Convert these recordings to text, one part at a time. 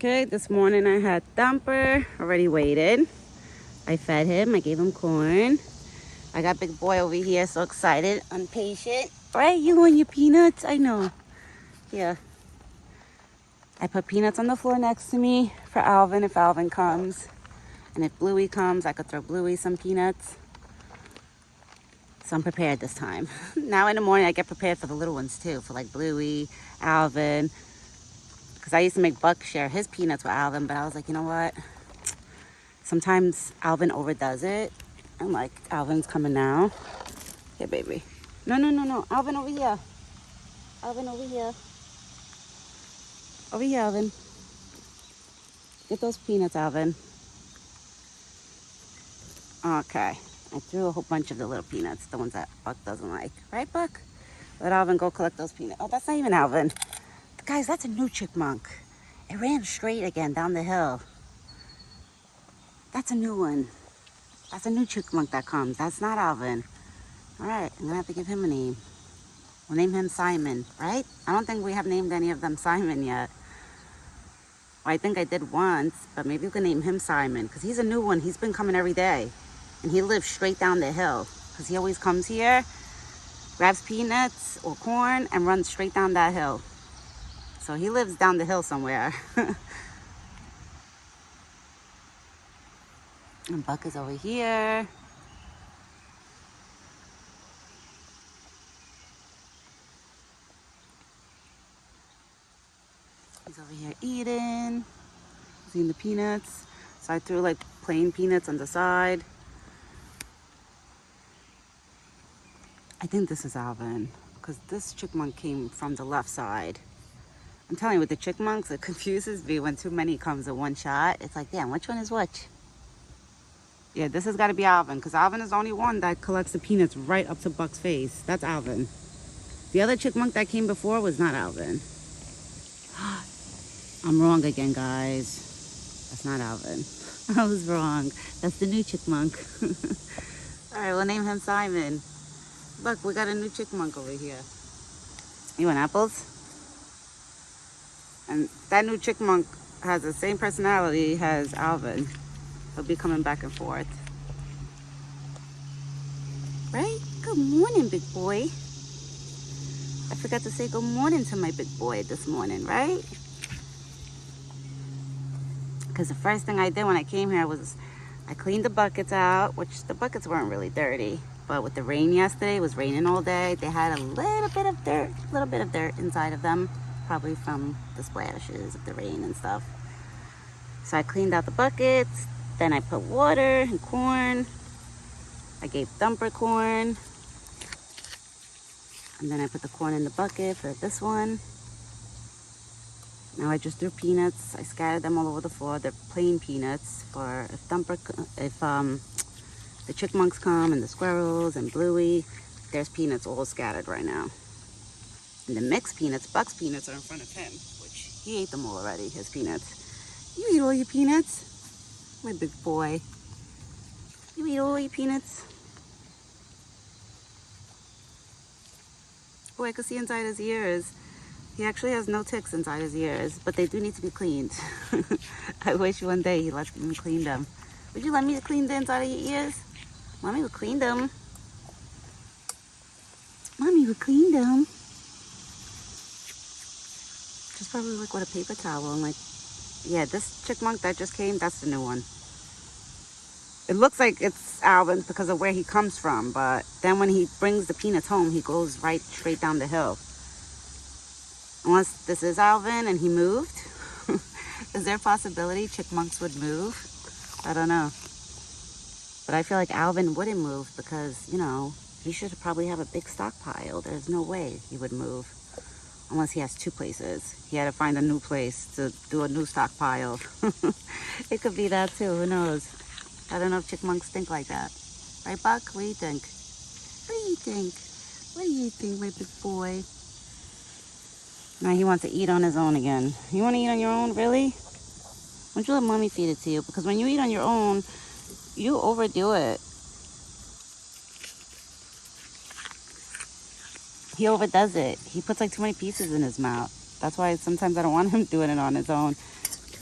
Okay, this morning I had Thumper already waited. I fed him, I gave him corn. I got big boy over here, so excited, impatient. Right, you and your peanuts, I know. Yeah. I put peanuts on the floor next to me for Alvin if Alvin comes. And if Bluey comes, I could throw Bluey some peanuts. So I'm prepared this time. Now in the morning, I get prepared for the little ones too, for like Bluey, Alvin. Because I used to make Buck share his peanuts with Alvin, but I was like, you know what? Sometimes Alvin overdoes it. I'm like, Alvin's coming now. Here, baby. No, no, no, no. Alvin, over here. Alvin, over here. Over here, Alvin. Get those peanuts, Alvin. Okay. I threw a whole bunch of the little peanuts, the ones that Buck doesn't like. Right, Buck? Let Alvin go collect those peanuts. Oh, that's not even Alvin. Guys, that's a new chipmunk. It ran straight again down the hill. That's a new one. That's a new chipmunk that comes. That's not Alvin. All right, I'm gonna have to give him a name. We'll name him Simon, right? I don't think we have named any of them Simon yet. Well, I think I did once, but maybe we can name him Simon because he's a new one. He's been coming every day. And he lives straight down the hill because he always comes here, grabs peanuts or corn, and runs straight down that hill. So he lives down the hill somewhere. And Buck is over here. He's over here eating the peanuts. So I threw like plain peanuts on the side. I think this is Alvin because this chipmunk came from the left side. I'm telling you, with the chipmunks, it confuses me when too many comes in one shot. It's like, damn, which one is which? Yeah, this has got to be Alvin because Alvin is the only one that collects the peanuts right up to Buck's face. That's Alvin. The other chipmunk that came before was not Alvin. I'm wrong again, guys. That's not Alvin. I was wrong. That's the new chipmunk. All right, we'll name him Simon. Look, we got a new chipmunk over here. You want apples? And that new chipmunk has the same personality as Alvin. He'll be coming back and forth. Right? Good morning, big boy. I forgot to say good morning to my big boy this morning, right? Because the first thing I did when I came here was I cleaned the buckets out, which the buckets weren't really dirty. But with the rain yesterday, it was raining all day. They had a little bit of dirt inside of them, probably from the splashes of the rain and stuff. So I cleaned out the buckets. Then I put water and corn. I gave Thumper corn. And then I put the corn in the bucket for this one. Now I just threw peanuts. I scattered them all over the floor. They're plain peanuts for if the chipmunks come and the squirrels and Bluey, there's peanuts all scattered right now. And the mixed peanuts, Buck's peanuts, are in front of him, which he ate them all already, his peanuts. You eat all your peanuts? My big boy. You eat all your peanuts? Oh, I can see inside his ears. He actually has no ticks inside his ears, but they do need to be cleaned. I wish one day he let me clean them. Would you let me clean the inside of your ears? Mommy would clean them. Mommy would clean them. Just probably like with a paper towel and like, yeah, this chipmunk that just came, that's the new one. It looks like it's Alvin's because of where he comes from, but then when he brings the peanuts home, he goes right straight down the hill. Unless this is Alvin and he moved. Is there a possibility chipmunks would move? I don't know. But I feel like Alvin wouldn't move because, you know, he should probably have a big stockpile. There's no way he would move. Unless he has two places. He had to find a new place to do a new stockpile. It could be that too, who knows? I don't know if chipmunks think like that. Right, Buck? What do you think? What do you think? What do you think, my big boy? Now he wants to eat on his own again. You want to eat on your own, really? Why don't you let mommy feed it to you? Because when you eat on your own, you overdo it. He overdoes it. He puts like too many pieces in his mouth. That's why sometimes I don't want him doing it on his own.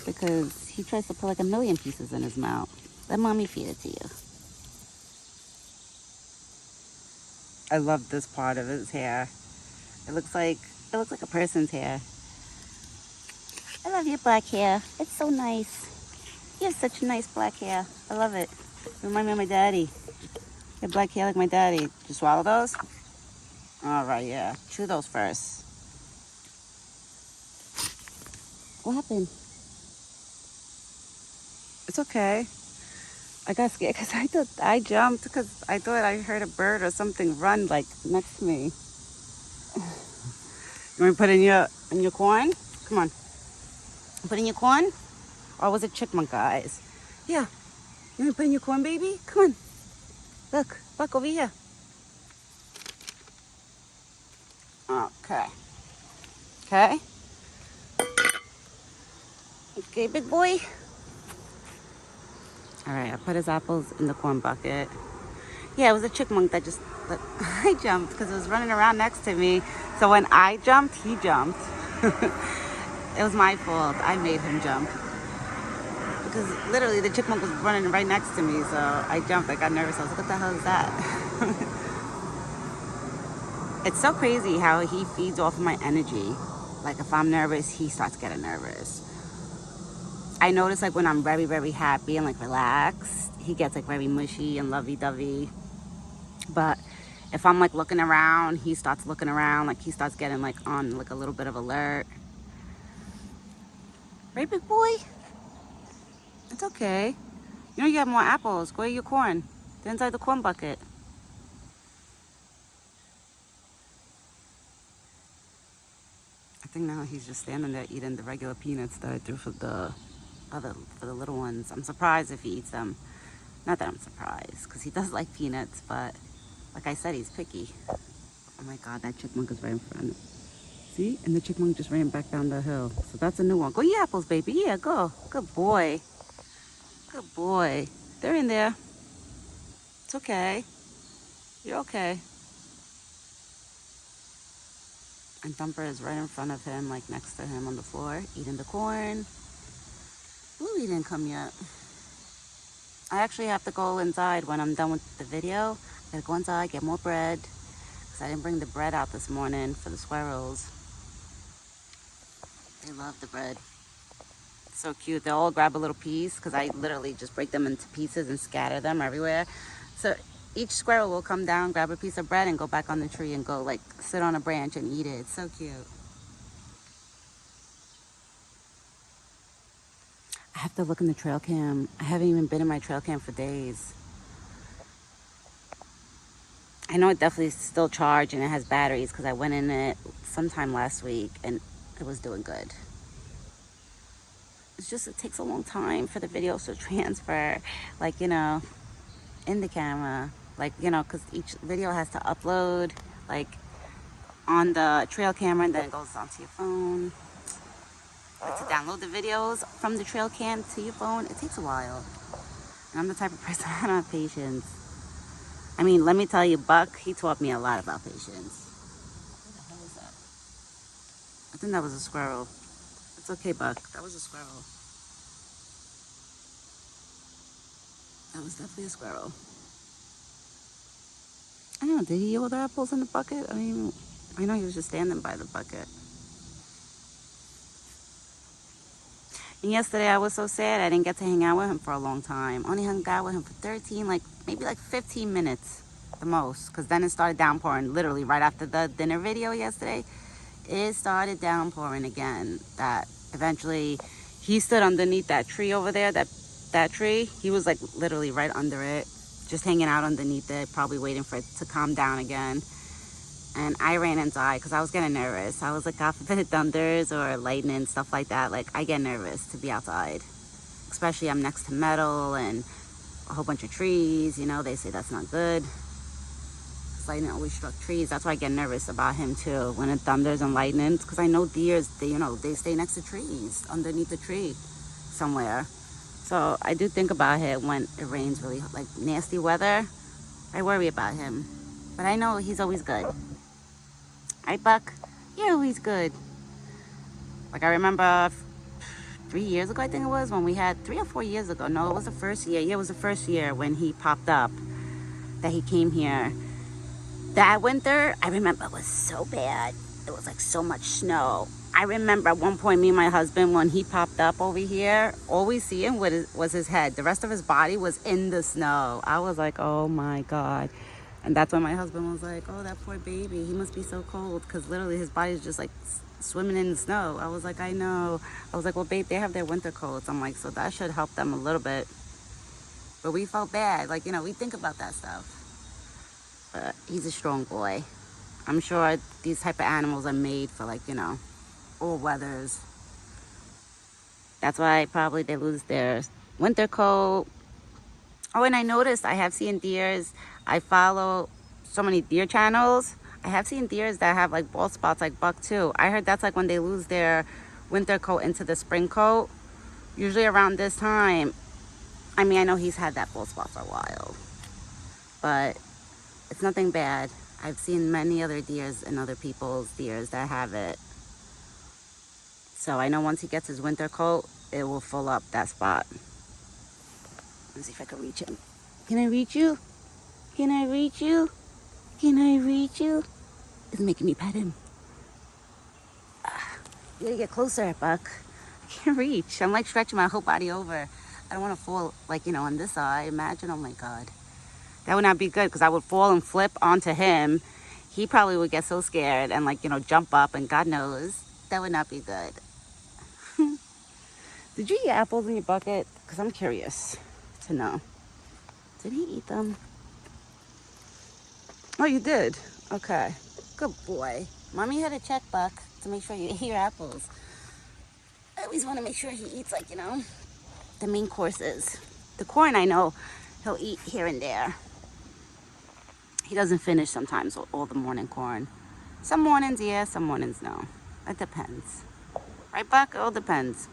because he tries to put like a million pieces in his mouth. Let mommy feed it to you. I love this part of his hair. It looks like a person's hair. I love your black hair. It's so nice. You have such nice black hair. I love it. You remind me of my daddy. You have black hair like my daddy. Did you swallow those? All right, yeah. Chew those first. What happened? It's okay. I got scared because I jumped because I thought I heard a bird or something run like next to me. You want to put in your corn? Come on. Put in your corn? Or was it chipmunk eyes? Yeah. You want to put in your corn, baby? Come on. Look. Look over here. Okay. Okay. Okay, big boy. All right, I put his apples in the corn bucket. Yeah, it was a chipmunk that I jumped because it was running around next to me. So when I jumped, he jumped. It was my fault. I made him jump. Because literally the chipmunk was running right next to me. So I jumped. I got nervous. I was like, what the hell is that? It's so crazy how he feeds off of my energy. Like if I'm nervous, he starts getting nervous. I notice like when I'm very, very happy and like relaxed, he gets like very mushy and lovey-dovey. But if I'm like looking around, he starts looking around, like he starts getting like on like a little bit of alert. Right, big boy? It's okay. You know you have more apples. Go eat your corn. They're inside the corn bucket. I think now he's just standing there eating the regular peanuts that I threw for the little ones. I'm surprised if he eats them. Not that I'm surprised, because he does like peanuts, but like I said, he's picky. Oh my God, that chipmunk is right in front. See? And the chipmunk just ran back down the hill. So that's a new one. Go eat apples, baby. Yeah, go. Good boy. Good boy. They're in there. It's okay. You're okay. And Thumper is right in front of him, like next to him on the floor, eating the corn. Bluey didn't come yet. I actually have to go inside when I'm done with the video. I gotta go inside, get more bread. Because I didn't bring the bread out this morning for the squirrels. They love the bread. It's so cute. They all grab a little piece because I literally just break them into pieces and scatter them everywhere. So each squirrel will come down, grab a piece of bread and go back on the tree and go like sit on a branch and eat it. It's so cute. I have to look in the trail cam. I haven't even been in my trail cam for days. I know it definitely is still charged and it has batteries because I went in it sometime last week and it was doing good. It's just, it takes a long time for the videos to transfer, like, you know, in the camera. Like, you know, because each video has to upload, like, on the trail camera and then it goes onto your phone. But to download the videos from the trail cam to your phone, it takes a while. And I'm the type of person I don't have patience. I mean, let me tell you, Buck, he taught me a lot about patience. What the hell is that? I think that was a squirrel. It's okay, Buck. That was a squirrel. That was definitely a squirrel. I don't know, did he eat all the apples in the bucket? I know he was just standing by the bucket. And yesterday I was so sad I didn't get to hang out with him for a long time. Only hung out with him for 13, maybe 15 minutes the most. Because then it started downpouring literally right after the dinner video yesterday. It started downpouring again. That eventually he stood underneath that tree over there, that tree. He was like literally right under it, just hanging out underneath it, probably waiting for it to calm down again. And I ran inside because I was getting nervous. I was like, God forbid it thunders or lightning, stuff like that. Like, I get nervous to be outside. Especially I'm next to metal and a whole bunch of trees. You know, they say that's not good. Lightning always struck trees. That's why I get nervous about him too. When it thunders and lightnings. Because I know deers, they stay next to trees, underneath the tree somewhere. So I do think about it when it rains really, like nasty weather. I worry about him. But I know he's always good. Right, Buck? You're always good. Like I remember 3 years ago, I think it was, when we had 3 or 4 years ago. No, it was the first year. Yeah, it was the first year when he popped up that he came here. That winter, I remember it was so bad. It was like so much snow. I remember at one point, me and my husband, when he popped up over here, all we see him was his head. The rest of his body was in the snow. I was like, oh my God. And that's when my husband was like, oh, that poor baby. He must be so cold, because literally his body is just like swimming in the snow. I was like, I know. I was like, well, babe, they have their winter coats. I'm like, so that should help them a little bit. But we felt bad. Like, we think about that stuff. But he's a strong boy. I'm sure these type of animals are made for, like, all weathers. That's why probably they lose their winter coat. Oh, and I noticed I have seen deers. I follow so many deer channels. I have seen deers that have like bald spots like buck too. I heard that's like when they lose their winter coat into the spring coat. Usually around this time. I mean, I know he's had that bald spot for a while, but it's nothing bad. I've seen many other deers and other people's deers that have it. So I know once he gets his winter coat, it will fill up that spot. Let's see if I can reach him. Can I reach you? Can I reach you? Can I reach you? It's making me pet him. You gotta get closer, Buck. I can't reach. I'm like stretching my whole body over. I don't want to fall, like, on this side. Imagine, oh my God. That would not be good, because I would fall and flip onto him. He probably would get so scared and, like, jump up, and God knows. That would not be good. Did you eat apples in your bucket? Because I'm curious to know. Did he eat them? Oh, you did? Okay. Good boy. Mommy had to check, Buck, to make sure you eat your apples. I always want to make sure he eats, like, the main courses. The corn, I know he'll eat here and there. He doesn't finish sometimes all the morning corn. Some mornings, yeah, some mornings, no. It depends. Right, Buck? It all depends.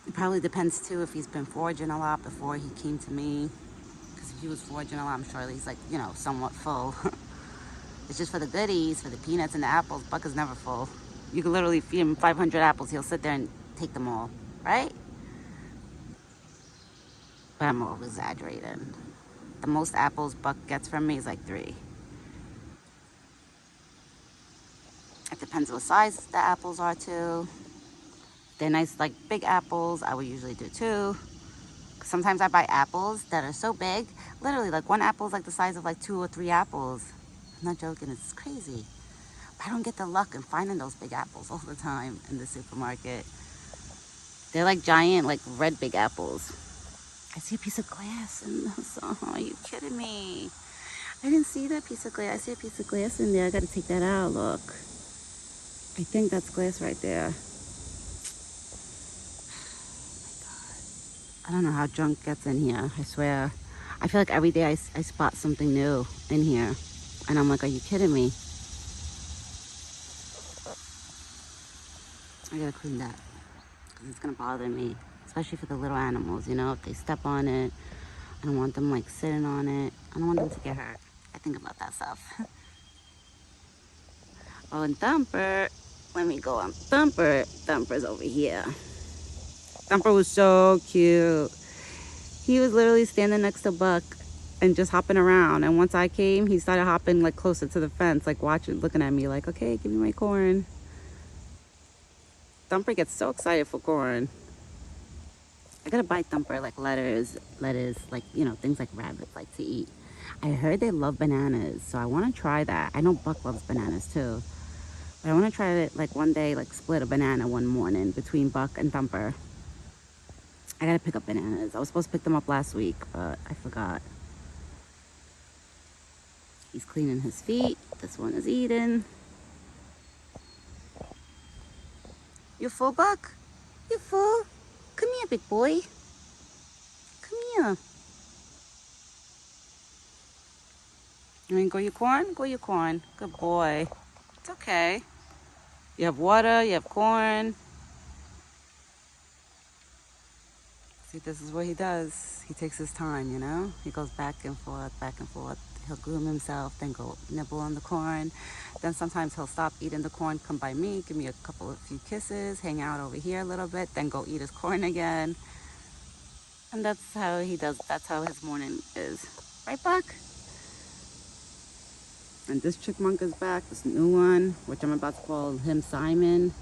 It probably depends, too, if he's been foraging a lot before he came to me. Because if he was foraging a lot, I'm sure he's, like, somewhat full. It's just for the goodies, for the peanuts and the apples. Buck is never full. You can literally feed him 500 apples. He'll sit there and take them all, right? But I'm over exaggerating. The most apples Buck gets from me is like 3. It depends what size the apples are, too. They're nice, like, big apples. I would usually do 2. Sometimes I buy apples that are so big. Literally, like, one apple is like the size of like 2 or 3 apples. I'm not joking. It's crazy. But I don't get the luck in finding those big apples all the time in the supermarket. They're like giant, like, red big apples. I see a piece of glass in those. Oh, are you kidding me? I didn't see that piece of glass. I see a piece of glass in there. I gotta take that out. Look. I think that's glass right there. I don't know how junk gets in here. I swear. I feel like every day I spot something new in here. And I'm like, are you kidding me? I gotta clean that. Because it's gonna bother me. Especially for the little animals, if they step on it. I don't want them, like, sitting on it. I don't want them to get hurt. I think about that stuff. Oh, and Thumper. Let me go on Thumper. Thumper's over here. Thumper was so cute. He was literally standing next to Buck and just hopping around. And once I came, he started hopping, like, closer to the fence, like, looking at me like, okay, give me my corn. Thumper gets so excited for corn. I gotta buy Thumper, like, lettuce, like, things like rabbits like to eat. I heard they love bananas, so I want to try that. I know Buck loves bananas too. But I want to try it, like, one day, like, split a banana one morning between Buck and Thumper. I gotta pick up bananas. I was supposed to pick them up last week, but I forgot. He's cleaning his feet. This one is eating. You full, Buck? You full? Come here, big boy. Come here. You want to go your corn? Go your corn. Good boy. It's okay. You have water, you have corn. See, this is what he does. He takes his time, He goes back and forth, back and forth. He'll groom himself, then go nibble on the corn. Then sometimes he'll stop eating the corn, come by me, give me a few kisses, hang out over here a little bit, then go eat his corn again. And that's how he does, that's how his morning is. Right, Buck? And this chipmunk is back, this new one, which I'm about to call him Simon.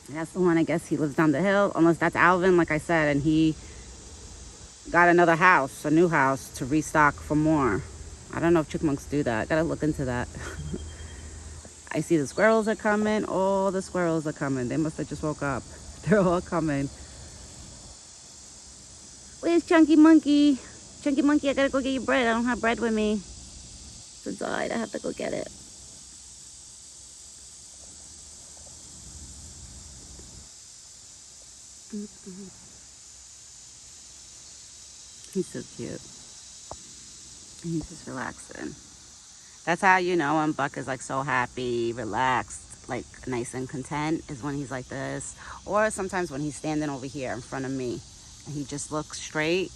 That's the one, I guess he lives down the hill, unless that's Alvin, like I said, and he got another house, a new house, to restock for more. I don't know if chipmunks do that. Gotta look into that. I see the squirrels are coming. All the squirrels are coming. They must have just woke up. They're all coming. Where's Chunky Monkey? Chunky Monkey, I gotta go get your bread. I don't have bread with me. It's inside. I have to go get it. He's so cute. And he's just relaxing. That's how you know when Buck is like so happy, relaxed, like nice and content, is when he's like this. Or sometimes when he's standing over here in front of me and he just looks straight.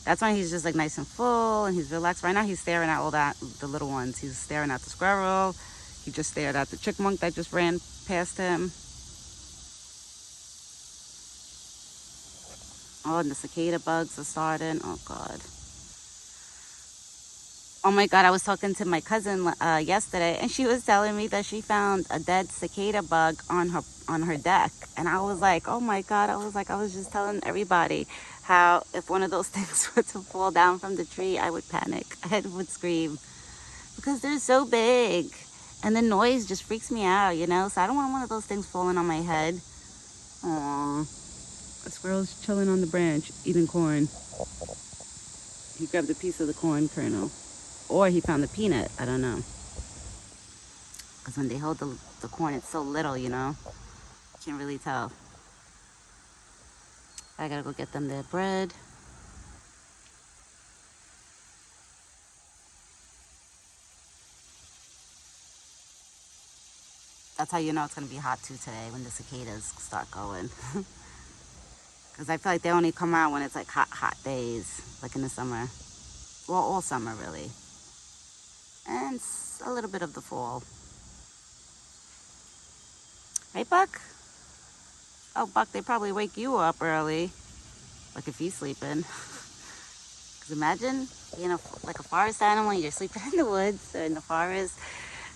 That's when he's just like nice and full and he's relaxed. Right now he's staring at all that, the little ones. He's staring at the squirrel. He just stared at the chipmunk that just ran past him. Oh, and the cicada bugs are starting. Oh, God. Oh, my God. I was talking to my cousin yesterday, and she was telling me that she found a dead cicada bug on her deck. And I was like, oh, my God. I was just telling everybody how if one of those things were to fall down from the tree, I would panic. I would scream because they're so big. And the noise just freaks me out, you know? So I don't want one of those things falling on my head. Aww. A squirrel's chilling on the branch, eating corn. He grabbed a piece of the corn kernel. Or he found the peanut, I don't know. Because when they hold the corn, it's so little, you know? Can't really tell. I gotta go get them their bread. That's how you know it's gonna be hot too today, when the cicadas start going. Because I feel like they only come out when it's like hot days, like in the summer. Well, all summer, really. And a little bit of the fall. Right, Buck? Oh, Buck, they probably wake you up early. Like if he's sleeping. Because imagine being like a forest animal and you're sleeping in the woods or in the forest.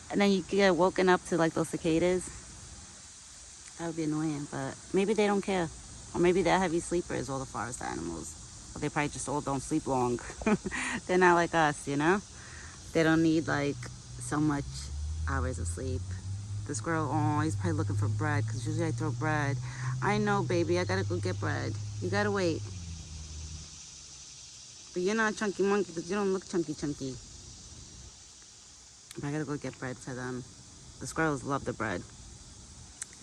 And then you get woken up to like those cicadas. That would be annoying, but maybe they don't care. Or maybe they're heavy sleepers, all the forest animals. Or they probably just all don't sleep long. They're not like us, you know? They don't need like so much hours of sleep. The squirrel, oh, he's probably looking for bread because usually I throw bread. I know, baby, I gotta go get bread. You gotta wait. But you're not Chunky Monkey because you don't look chunky. But I gotta go get bread for them. The squirrels love the bread.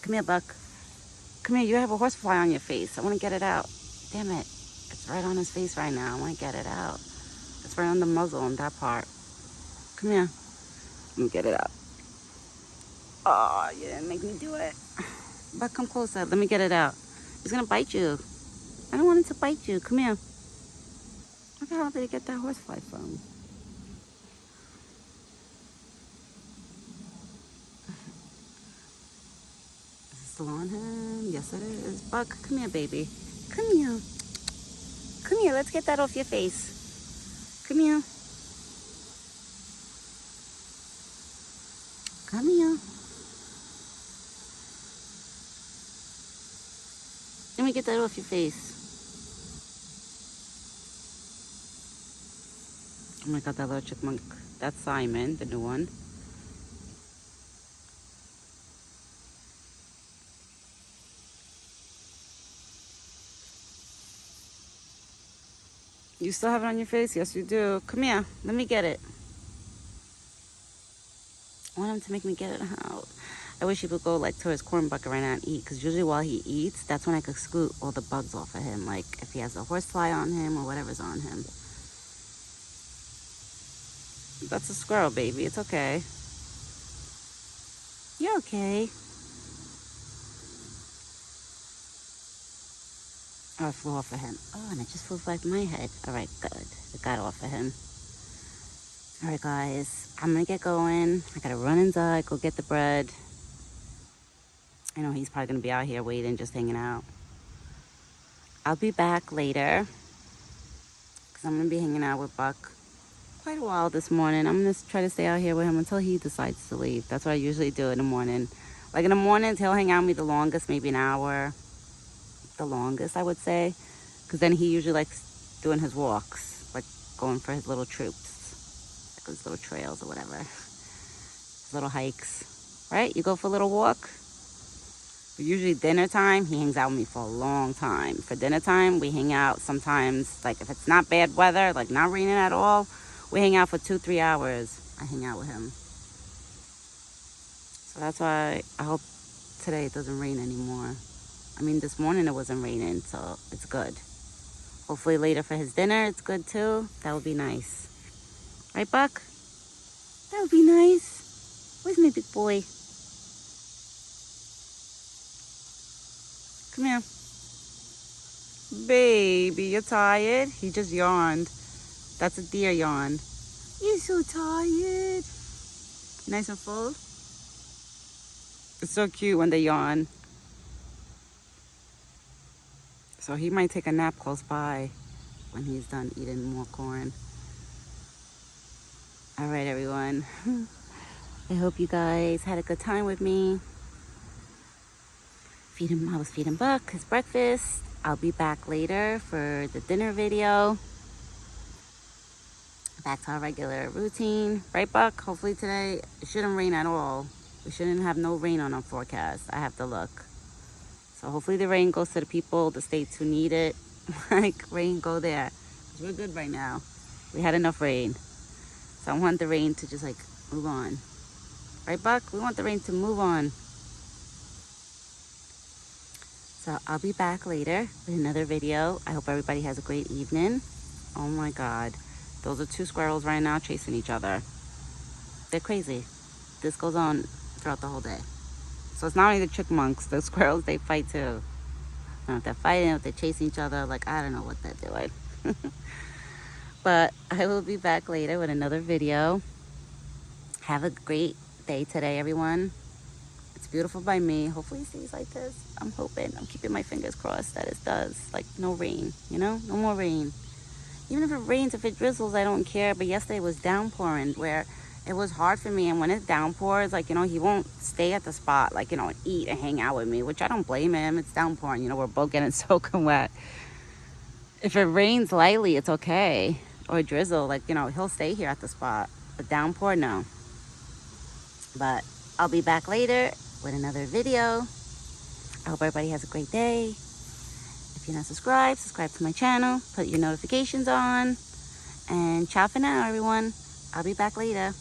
Come here, Buck. Come here, you have a horsefly on your face. I want to get it out. Damn it. It's right on his face right now. I want to get it out. It's right on the muzzle on that part. Come here. Let me get it out. Oh, you didn't make me do it. Buck, come closer. Let me get it out. He's going to bite you. I don't want him to bite you. Come here. Where the hell did he get that horsefly from? Still on him? Yes, it is. Buck, come here, baby. Come here. Come here. Let's get that off your face. Come here. Come here. Let me get that off your face. Oh my God, that little chipmunk. That's Simon, the new one. You still have it on your face? Yes, you do. Come here. Let me get it. I want him to make me get it out. I wish he would go like to his corn bucket right now and eat. Because usually while he eats, that's when I could scoot all the bugs off of him. Like if he has a horsefly on him or whatever's on him. That's a squirrel, baby. It's okay. You're okay. Oh, it flew off of him. Oh, and it just flew by my head. All right, good. It got off of him. All right, guys. I'm going to get going. I got to run inside, go get the bread. I know he's probably going to be out here waiting, just hanging out. I'll be back later because I'm going to be hanging out with Buck quite a while this morning. I'm going to try to stay out here with him until he decides to leave. That's what I usually do in the morning. Like in the mornings, he'll hang out with me the longest, maybe an hour. The longest, I would say. Because then he usually likes doing his walks, like going for his little troops, like his little trails or whatever, his little hikes, right? You go for a little walk. But usually dinner time, he hangs out with me for a long time. For dinner time, we hang out sometimes, like if it's not bad weather, like not raining at all, we hang out for 2-3 hours. I hang out with him. So that's why I hope today it doesn't rain anymore. I mean, this morning it wasn't raining, so it's good. Hopefully later for his dinner, it's good too. That would be nice. Right, Buck? That would be nice. Where's my big boy? Come here. Baby, you're tired? He just yawned. That's a deer yawn. You're so tired. Nice and full? It's so cute when they yawn. So he might take a nap close by when he's done eating more corn. All right, everyone. I hope you guys had a good time with me. I was feeding Buck his breakfast. I'll be back later for the dinner video. Back to our regular routine. Right, Buck? Hopefully today it shouldn't rain at all. We shouldn't have no rain on our forecast. I have to look. So hopefully the rain goes to the people, the states who need it. Like, rain, go there. 'Cause we're good right now. We had enough rain. So I want the rain to just, like, move on. Right, Buck? We want the rain to move on. So I'll be back later with another video. I hope everybody has a great evening. Oh, my God. Those are 2 squirrels right now chasing each other. They're crazy. This goes on throughout the whole day. So it's not only the chipmunks, the squirrels, they fight too. I don't know if they're fighting, if they're chasing each other, like, I don't know what they're doing. But I will be back later with another video. Have a great day today, everyone. It's beautiful by me. Hopefully it stays like this. I'm hoping. I'm keeping my fingers crossed that it does. Like, no rain, you know? No more rain. Even if it rains, if it drizzles, I don't care. But yesterday it was downpouring where it was hard for me. And when it downpours, like, you know, he won't stay at the spot, like, you know, and eat and hang out with me, which I don't blame him. It's downpouring. You know, we're both getting soaking wet. If it rains lightly, it's okay. Or drizzle, like, you know, he'll stay here at the spot. But downpour, no. But I'll be back later with another video. I hope everybody has a great day. If you're not subscribed, subscribe to my channel. Put your notifications on. And ciao for now, everyone. I'll be back later.